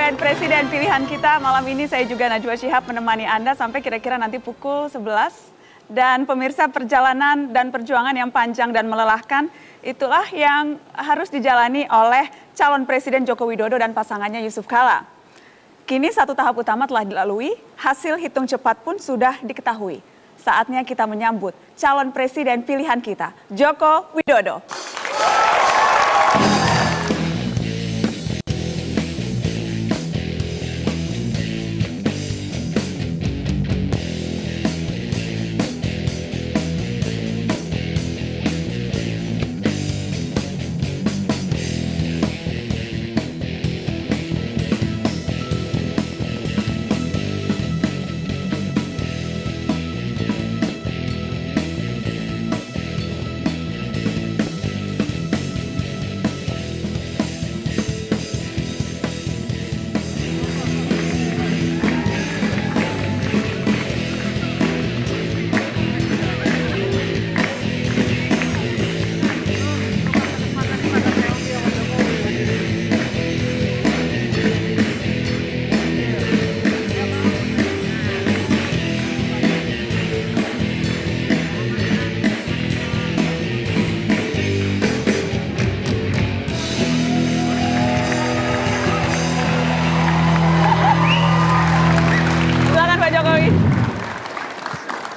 calon presiden pilihan kita. Malam ini saya juga Najwa Shihab menemani Anda sampai kira-kira nanti pukul 11. Dan pemirsa, perjalanan dan perjuangan yang panjang dan melelahkan itulah yang harus dijalani oleh calon presiden Joko Widodo dan pasangannya Yusuf Kala. Kini satu tahap utama telah dilalui, hasil hitung cepat pun sudah diketahui. Saatnya kita menyambut calon presiden pilihan kita, Joko Widodo.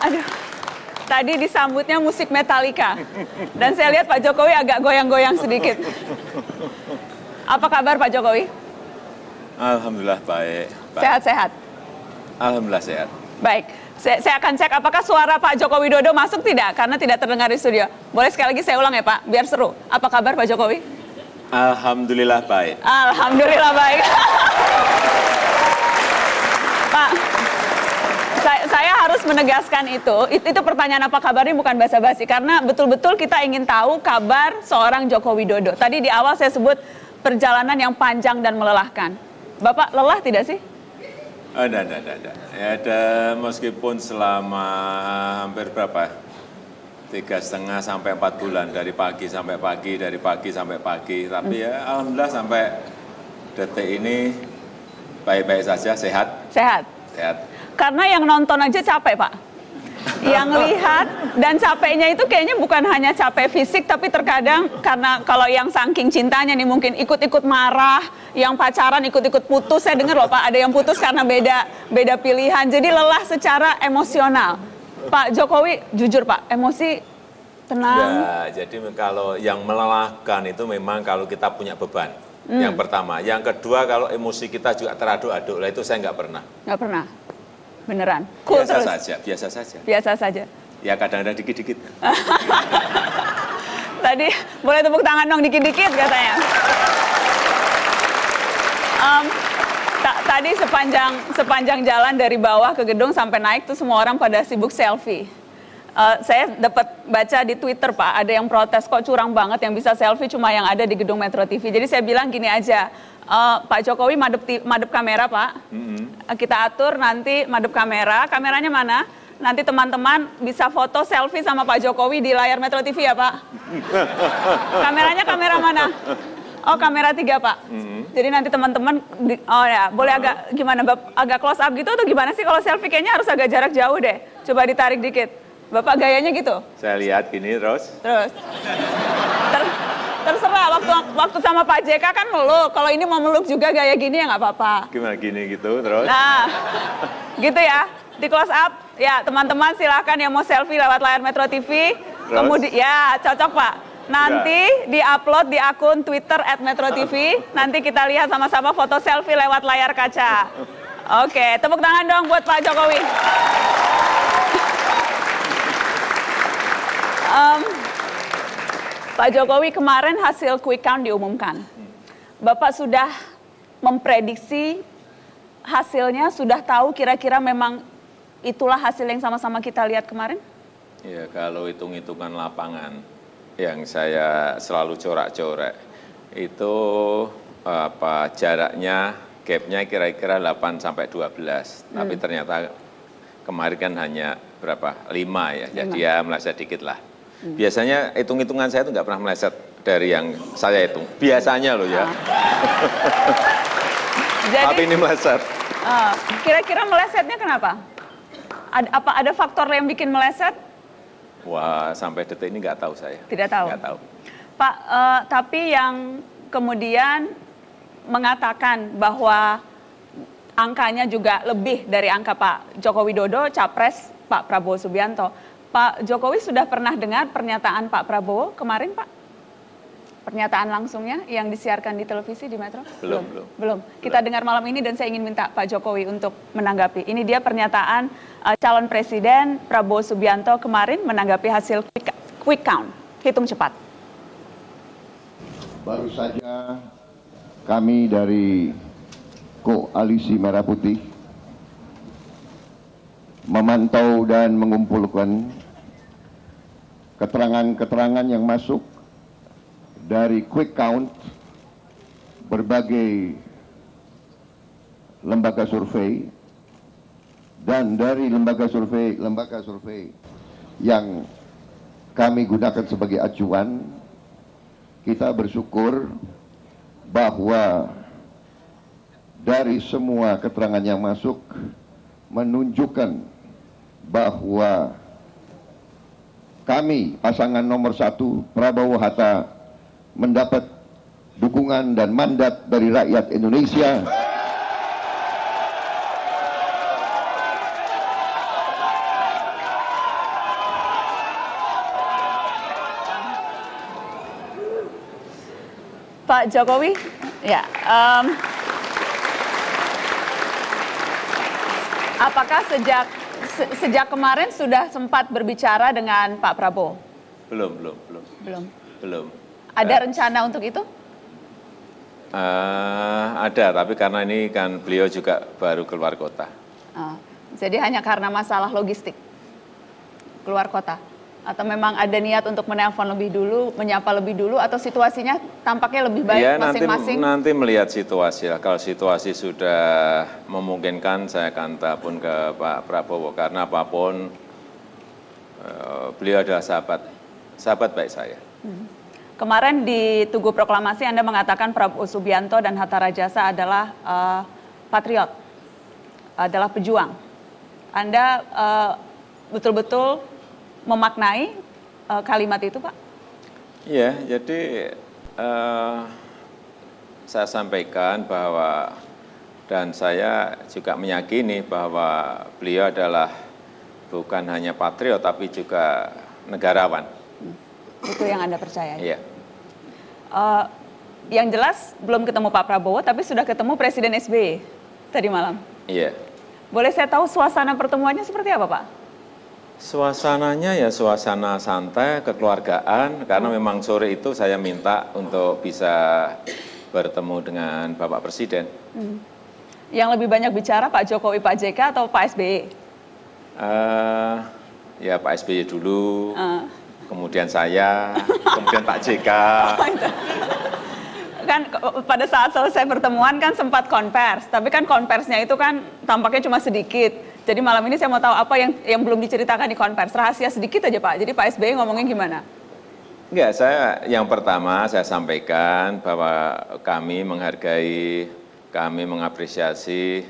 Aduh, tadi disambutnya musik Metallica. Dan saya lihat Pak Jokowi agak goyang-goyang sedikit. Apa kabar Pak Jokowi? Alhamdulillah baik. Sehat-sehat? Alhamdulillah sehat. Baik, saya akan cek apakah suara Pak Joko Widodo masuk tidak? Karena tidak terdengar di studio. Boleh sekali lagi saya ulang ya Pak, biar seru. Apa kabar Pak Jokowi? Alhamdulillah baik. Alhamdulillah baik. Pak, saya harus menegaskan itu pertanyaan apa kabarnya bukan basa-basi. Karena betul-betul kita ingin tahu kabar seorang Joko Widodo. Tadi di awal saya sebut perjalanan yang panjang dan melelahkan. Bapak lelah tidak sih? Tidak. Ya, meskipun selama hampir berapa? 3,5 sampai 4 bulan. Dari pagi sampai pagi, dari pagi sampai pagi. Tapi ya alhamdulillah sampai detik ini baik-baik saja, sehat. Sehat? Sehat. Karena yang nonton aja capek, Pak. Yang lihat dan capeknya itu kayaknya bukan hanya capek fisik, tapi terkadang karena kalau yang saking cintanya nih mungkin ikut-ikut marah, yang pacaran ikut-ikut putus. Saya dengar loh Pak, ada yang putus karena beda pilihan. Jadi lelah secara emosional. Pak Jokowi, jujur Pak, emosi tenang. Ya, jadi kalau yang melelahkan itu memang kalau kita punya beban. Yang pertama. Yang kedua, kalau emosi kita juga teraduk-aduk. Lah itu saya nggak pernah. Nggak pernah? Beneran? Cool biasa terus? Saja, biasa saja. Biasa saja? Ya kadang-kadang dikit-dikit. Tadi boleh tepuk tangan dong dikit-dikit katanya. Tadi sepanjang jalan dari bawah ke gedung sampai naik tuh semua orang pada sibuk selfie. Saya dapat baca di Twitter Pak, ada yang protes kok curang banget yang bisa selfie cuma yang ada di gedung Metro TV. Jadi saya bilang gini aja, Pak Jokowi madep kamera Pak, kita atur nanti madep kamera, kameranya mana? Nanti teman-teman bisa foto selfie sama Pak Jokowi di layar Metro TV ya Pak. Kameranya kamera mana? Oh kamera 3 Pak. Jadi nanti teman-teman, oh ya boleh agak gimana, agak close up gitu atau gimana sih kalau selfie kayaknya harus agak jarak jauh deh. Coba ditarik dikit. Bapak gayanya gitu? Saya lihat gini terus. Terserah, waktu sama Pak JK kan meluk. Kalau ini mau meluk juga gaya gini ya nggak apa-apa. Gimana gini gitu terus? Nah, gitu ya. Di close up, ya teman-teman silahkan yang mau selfie lewat layar Metro TV. Kemudian, ya cocok Pak. Nanti di-upload di akun Twitter @MetroTV. Nanti kita lihat sama-sama foto selfie lewat layar kaca. Oke, tepuk tangan dong buat Pak Jokowi. Pak Jokowi, kemarin hasil quick count diumumkan. Bapak sudah memprediksi hasilnya, sudah tahu kira-kira memang itulah hasil yang sama-sama kita lihat kemarin? Ya, kalau hitung-hitungan lapangan yang saya selalu corak-corak, itu jaraknya, gapnya kira-kira 8-12. Tapi ternyata kemarin kan hanya berapa? 5 ya, jadi ya meleset dikit lah. Biasanya hitung-hitungan saya itu nggak pernah meleset dari yang saya hitung. Biasanya loh ya. Tapi ini meleset. Kira-kira melesetnya kenapa? Apa ada faktor yang bikin meleset? Wah, sampai detik ini nggak tahu saya. Tidak tahu. Nggak tahu. Pak, tapi yang kemudian mengatakan bahwa angkanya juga lebih dari angka Pak Joko Widodo, Capres Pak Prabowo Subianto. Pak Jokowi sudah pernah dengar pernyataan Pak Prabowo kemarin, Pak? Pernyataan langsungnya yang disiarkan di televisi di Metro? Belum. Kita dengar malam ini dan saya ingin minta Pak Jokowi untuk menanggapi. Ini dia pernyataan calon presiden Prabowo Subianto kemarin menanggapi hasil quick count, hitung cepat. Baru saja kami dari Koalisi Merah Putih memantau dan mengumpulkan keterangan-keterangan yang masuk dari quick count berbagai lembaga survei dan dari lembaga survei yang kami gunakan sebagai acuan. Kita bersyukur bahwa dari semua keterangan yang masuk menunjukkan bahwa kami pasangan nomor 1 Prabowo Hatta mendapat dukungan dan mandat dari rakyat Indonesia. Pak Jokowi, ya, apakah sejak kemarin sudah sempat berbicara dengan Pak Prabowo? Belum. Ada rencana untuk itu? Ada, tapi karena ini kan beliau juga baru keluar kota. Jadi hanya karena masalah logistik keluar kota? Atau memang ada niat untuk menelpon lebih dulu, menyapa lebih dulu, atau situasinya tampaknya lebih baik ya, masing-masing? Nanti melihat situasi lah. Kalau situasi sudah memungkinkan, saya akan telepon ke Pak Prabowo. Karena apapun, beliau adalah sahabat baik saya. Kemarin di Tugu Proklamasi Anda mengatakan Prabowo Subianto dan Hatta Rajasa adalah patriot, adalah pejuang. Anda betul-betul memaknai kalimat itu, Pak? Iya, jadi saya sampaikan bahwa, dan saya juga meyakini bahwa beliau adalah bukan hanya patriot, tapi juga negarawan. Itu yang Anda percaya? Iya. Yang jelas belum ketemu Pak Prabowo, tapi sudah ketemu Presiden SBY tadi malam. Iya. Boleh saya tahu suasana pertemuannya seperti apa, Pak? Suasananya ya suasana santai, kekeluargaan, karena memang sore itu saya minta untuk bisa bertemu dengan Bapak Presiden. Yang lebih banyak bicara Pak Jokowi, Pak JK, atau Pak SBY? Ya Pak SBY dulu, kemudian saya, kemudian Pak JK. Kan pada saat selesai pertemuan kan sempat konvers, tapi kan konversnya itu kan tampaknya cuma sedikit. Jadi malam ini saya mau tahu apa yang belum diceritakan di konvers, rahasia sedikit aja Pak. Jadi Pak SBY ngomongin gimana? Enggak, yang pertama saya sampaikan bahwa kami menghargai, kami mengapresiasi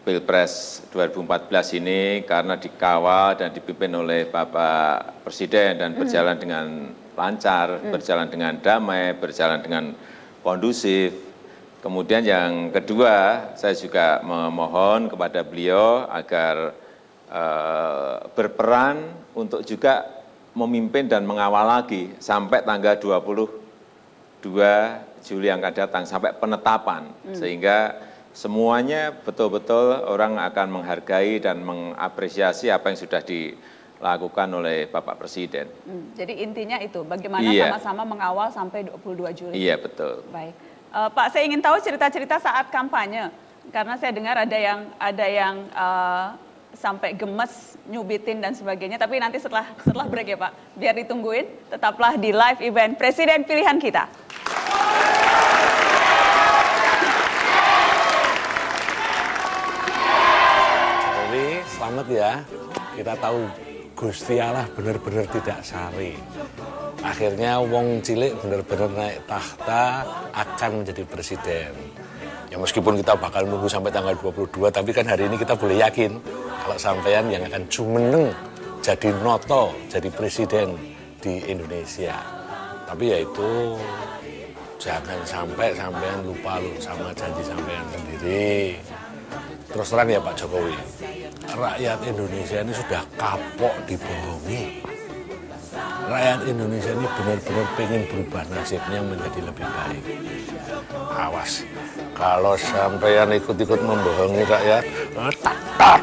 Pilpres 2014 ini karena dikawal dan dipimpin oleh Bapak Presiden dan berjalan dengan lancar, berjalan dengan damai, berjalan dengan kondusif. Kemudian yang kedua, saya juga memohon kepada beliau agar berperan untuk juga memimpin dan mengawal lagi sampai tanggal 22 Juli yang akan datang, sampai penetapan. Sehingga semuanya betul-betul orang akan menghargai dan mengapresiasi apa yang sudah dilakukan oleh Bapak Presiden. Jadi intinya itu, bagaimana sama-sama mengawal sampai 22 Juli. Iya, betul. Baik. Pak, saya ingin tahu cerita-cerita saat kampanye, karena saya dengar ada yang sampai gemes, nyubitin dan sebagainya. Tapi nanti setelah break ya Pak, biar ditungguin. Tetaplah di live event Presiden Pilihan Kita. Jadi selamat ya, kita tahu Gusti Allah benar-benar tidak sari. Akhirnya wong cilik benar-benar naik tahta, akan menjadi presiden. Ya meskipun kita bakal nunggu sampai tanggal 22, tapi kan hari ini kita boleh yakin kalau sampean yang akan jumeneng jadi noto, jadi presiden di Indonesia. Tapi ya itu jangan sampai sampean lupa sama janji sampean sendiri. Terus terang ya Pak Jokowi, rakyat Indonesia ini sudah kapok dibohongi. Rakyat Indonesia ini benar-benar pengen berubah nasibnya menjadi lebih baik. Awas, kalau sampean ikut-ikut membohongi rakyat, tak.